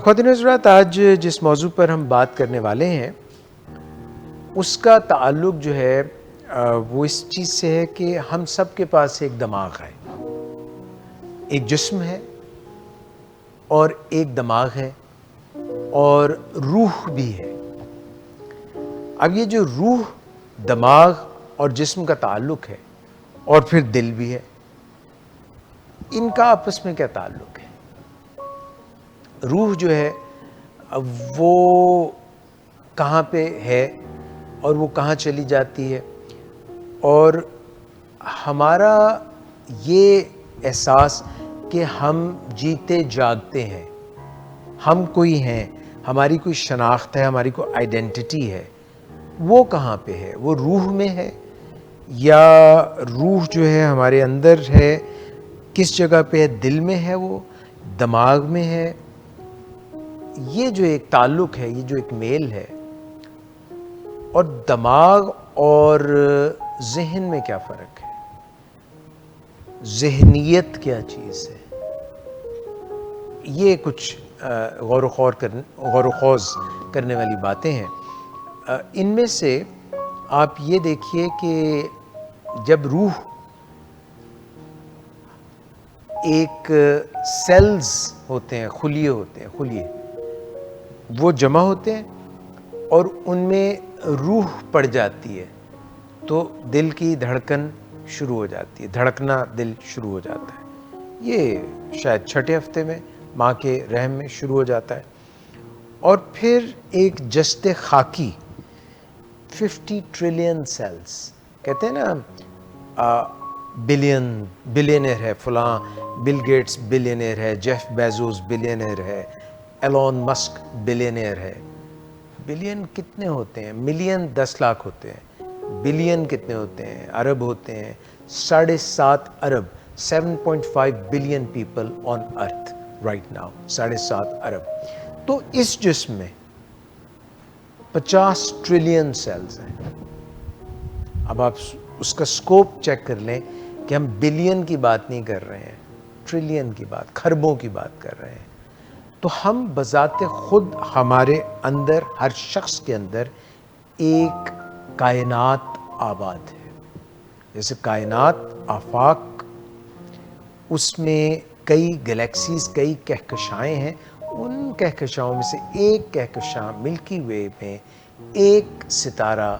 خواتین حضرات، آج جس موضوع پر ہم بات کرنے والے ہیں اس کا تعلق جو ہے وہ اس چیز سے ہے کہ ہم سب کے پاس ایک دماغ ہے، ایک جسم ہے اور ایک دماغ ہے اور روح بھی ہے۔ اب یہ جو روح، دماغ اور جسم کا تعلق ہے اور پھر دل بھی ہے، ان کا آپس میں کیا تعلق ہے؟ روح جو ہے وہ کہاں پہ ہے اور وہ کہاں چلی جاتی ہے، اور ہمارا یہ احساس کہ ہم جیتے جاگتے ہیں، ہم کوئی ہیں، ہماری کوئی شناخت ہے، ہماری کوئی آئیڈینٹی ہے، وہ کہاں پہ ہے؟ وہ روح میں ہے یا روح جو ہے ہمارے اندر ہے؟ کس جگہ پہ ہے؟ دل میں ہے؟ وہ دماغ میں ہے؟ یہ جو ایک تعلق ہے، یہ جو ایک میل ہے، اور دماغ اور ذہن میں کیا فرق ہے؟ ذہنیت کیا چیز ہے؟ یہ کچھ غور و خوض کرنے والی باتیں ہیں۔ ان میں سے آپ یہ دیکھیے کہ جب روح ایک سیلز ہوتے ہیں، خلیے ہوتے ہیں، خلیے وہ جمع ہوتے ہیں اور ان میں روح پڑ جاتی ہے تو دل کی دھڑکن شروع ہو جاتی ہے، دھڑکنا دل شروع ہو جاتا ہے۔ یہ شاید چھٹے ہفتے میں ماں کے رحم میں شروع ہو جاتا ہے، اور پھر ایک جسد خاکی 50 ٹریلین سیلز، کہتے ہیں نا بلینئر ہے فلاں، بل گیٹس بلینئر ہے، جیف بیزوس بلینئر ہے، ایلون مسک بلینئر ہے۔ بلین کتنے ہوتے ہیں؟ ملین 10 لاکھ ہوتے ہیں، بلین کتنے ہوتے ہیں؟ ارب ہوتے ہیں، 7.5 ارب، 7.5 billion people on earth right now, 7.5 ارب۔ تو اس جسم میں 50 ٹریلین سیلز ہیں۔ اب آپ اس کا سکوپ چیک کر لیں کہ ہم بلین کی بات نہیں کر رہے ہیں، ٹریلین کی بات، کھربوں کی بات کر رہے ہیں۔ تو ہم بذات خود، ہمارے اندر، ہر شخص کے اندر ایک کائنات آباد ہے۔ جیسے کائنات، آفاق، اس میں کئی گلیکسیز، کئی کہکشائیں ہیں، ان کہکشاؤں میں سے ایک کہکشاں ملکی وے میں ایک ستارہ،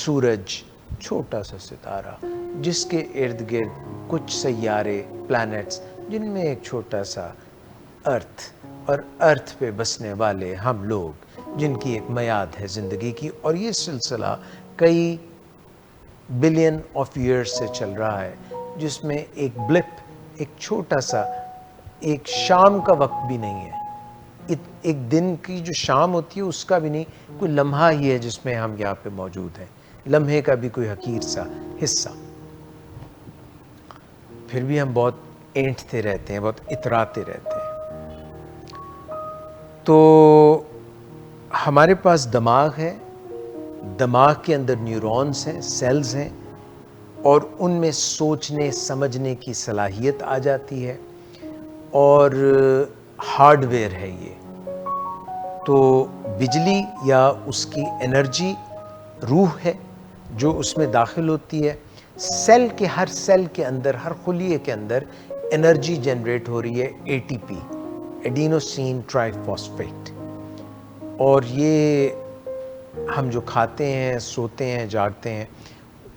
سورج، چھوٹا سا ستارہ جس کے ارد گرد کچھ سیارے، پلانٹس، جن میں ایک چھوٹا سا ارتھ، اور ارتھ پہ بسنے والے ہم لوگ، جن کی ایک میعاد ہے زندگی کی، اور یہ سلسلہ کئی بلین آف ایئرز سے چل رہا ہے، جس میں ایک بلپ، ایک چھوٹا سا، ایک شام کا وقت بھی نہیں ہے، ایک دن کی جو شام ہوتی ہے اس کا بھی نہیں، کوئی لمحہ ہی ہے جس میں ہم یہاں پہ موجود ہیں، لمحے کا بھی کوئی حقیر سا حصہ۔ پھر بھی ہم بہت اینٹتے رہتے ہیں، بہت اتراتے رہتے ہیں۔ تو ہمارے پاس دماغ ہے، دماغ کے اندر نیورونز ہیں، سیلز ہیں، اور ان میں سوچنے سمجھنے کی صلاحیت آ جاتی ہے، اور ہارڈ ویئر ہے یہ۔ تو بجلی یا اس کی انرجی روح ہے جو اس میں داخل ہوتی ہے۔ سیل کے، ہر سیل کے اندر، ہر خلیے کے اندر انرجی جنریٹ ہو رہی ہے، ATP، ایڈینوسین ٹرائی فاسفیٹ، اور یہ ہم جو کھاتے ہیں، سوتے ہیں، جاگتے ہیں،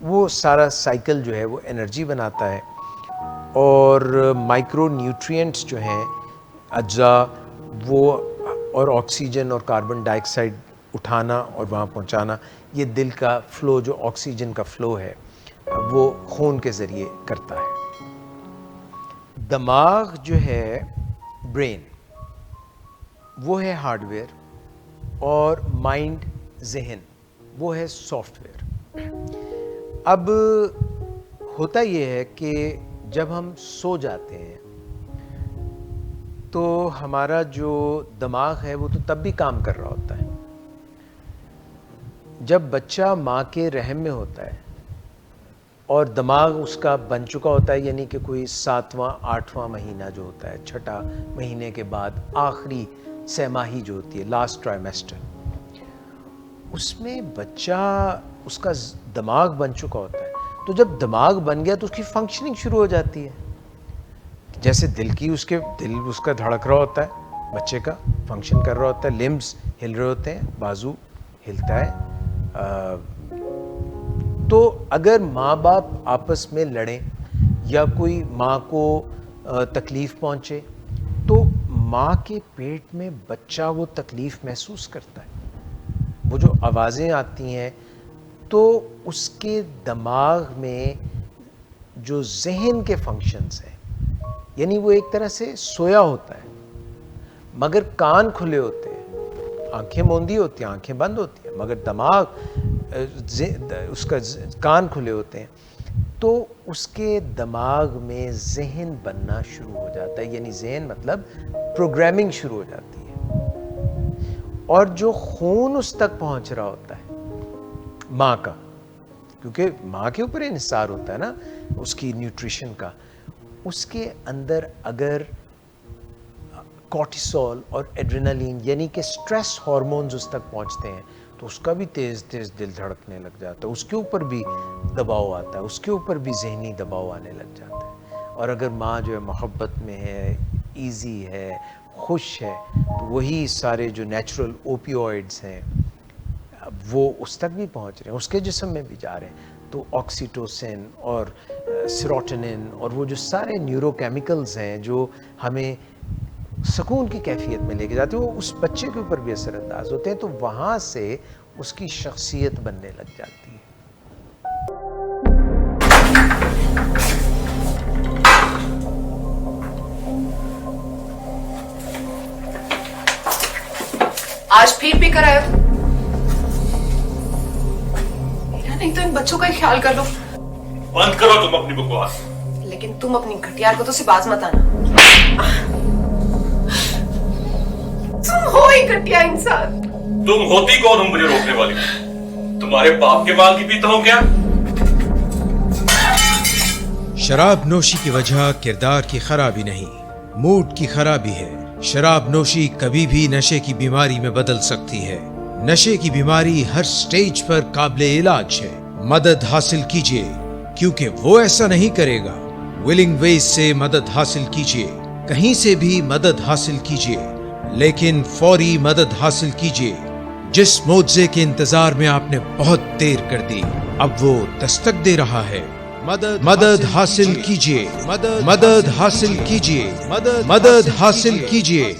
وہ سارا سائیکل جو ہے وہ انرجی بناتا ہے، اور مائکرو نیوٹرینٹس جو ہیں، اجزاء، وہ، اور آکسیجن اور کاربن ڈائی آکسائڈ اٹھانا اور وہاں پہنچانا، یہ دل کا فلو، جو آکسیجن کا فلو ہے وہ خون کے ذریعے کرتا ہے۔ دماغ جو ہے، برین، وہ ہے ہارڈ ویئر، اور مائنڈ، ذہن، وہ ہے سافٹ ویئر۔ اب ہوتا یہ ہے کہ جب ہم سو جاتے ہیں تو ہمارا جو دماغ ہے وہ تو تب بھی کام کر رہا ہوتا ہے۔ جب بچہ ماں کے رحم میں ہوتا ہے اور دماغ اس کا بن چکا ہوتا ہے، یعنی کہ کوئی 7واں 8واں مہینہ جو ہوتا ہے، 6 مہینے کے بعد آخری سہ ماہی جو ہوتی ہے، لاسٹ ٹرائمیسٹر، اس میں بچہ اس کا دماغ بن چکا ہوتا ہے. تو جب دماغ بن گیا تو اس کی فنکشننگ شروع ہو جاتی ہے. جیسے دل اس کا دھڑک رہا ہوتا ہے، بچے کا فنکشن کر رہا ہوتا ہے، لمبس ہل رہے ہوتے ہیں، بازو ہلتا ہے. تو اگر ماں باپ آپس میں لڑیں یا کوئی ماں کو تکلیف پہنچے تو ماں کے پیٹ میں بچہ وہ تکلیف محسوس کرتا ہے. وہ جو آوازیں آتی ہیں تو اس کے دماغ میں جو ذہن کے فنکشنز ہیں، یعنی وہ ایک طرح سے سویا ہوتا ہے مگر کان کھلے ہوتے ہیں، آنکھیں موندی ہوتی ہیں، آنکھیں بند ہوتی ہیں، مگر دماغ اس کا کان کھلے ہوتے ہیں. تو اس کے دماغ میں ذہن بننا شروع ہو جاتا ہے، یعنی ذہن مطلب پروگرامنگ شروع ہو جاتی ہے. اور جو خون اس تک پہنچ رہا ہوتا ہے ماں کا، کیونکہ ماں کے اوپر انحصار ہوتا ہے نا اس کی نیوٹریشن کا، اس کے اندر اگر کورٹیسول اور ایڈرینالین یعنی کہ سٹریس ہارمونز اس تک پہنچتے ہیں تو اس کا بھی تیز تیز دل دھڑکنے لگ جاتا ہے، اس کے اوپر بھی دباؤ آتا ہے، اس کے اوپر بھی ذہنی دباؤ آنے لگ جاتا ہے. اور اگر ماں جو ہے محبت میں ہے، ایزی ہے، خوش ہے، تو وہی سارے جو نیچرل اوپیوائڈز ہیں وہ اس تک بھی پہنچ رہے ہیں، اس کے جسم میں بھی جا رہے ہیں. تو آکسیٹوسن اور سیروٹونن اور وہ جو سارے نیورو کیمیکلز ہیں جو ہمیں سکون کی کیفیت میں لے کے جاتے ہیں، وہ اس بچے کے اوپر بھی اثر انداز ہوتے ہیں. تو وہاں سے اس کی شخصیت بننے لگ جاتی ہے. آج پھر بھی کرایا نہیں تو ان بچوں کا ہی خیال کر لو. بند کرو تم اپنی بکواس. لیکن تم اپنی گھٹیا کو تو سے باز مت آنا. تم ہو ہی گھٹیا انسان. تم ہوتی کون ہو مجھے روکنے والی؟ تمہارے باپ کے مال کی پیتا ہوں کیا؟ شراب نوشی کی وجہ کردار کی خرابی نہیں، موڈ کی خرابی ہے. شراب نوشی کبھی بھی نشے کی بیماری میں بدل سکتی ہے. نشے کی بیماری ہر سٹیج پر قابل علاج ہے. مدد حاصل کیجیے کیونکہ وہ ایسا نہیں کرے گا. ولنگ ویز سے مدد حاصل کیجیے، کہیں سے بھی مدد حاصل کیجیے، لیکن فوری مدد حاصل کیجیے. جس معجزے کے انتظار میں آپ نے بہت دیر کر دی اب وہ دستک دے رہا ہے. مدد حاصل کیجیے، مدد حاصل کیجیے، مدد حاصل کیجیے.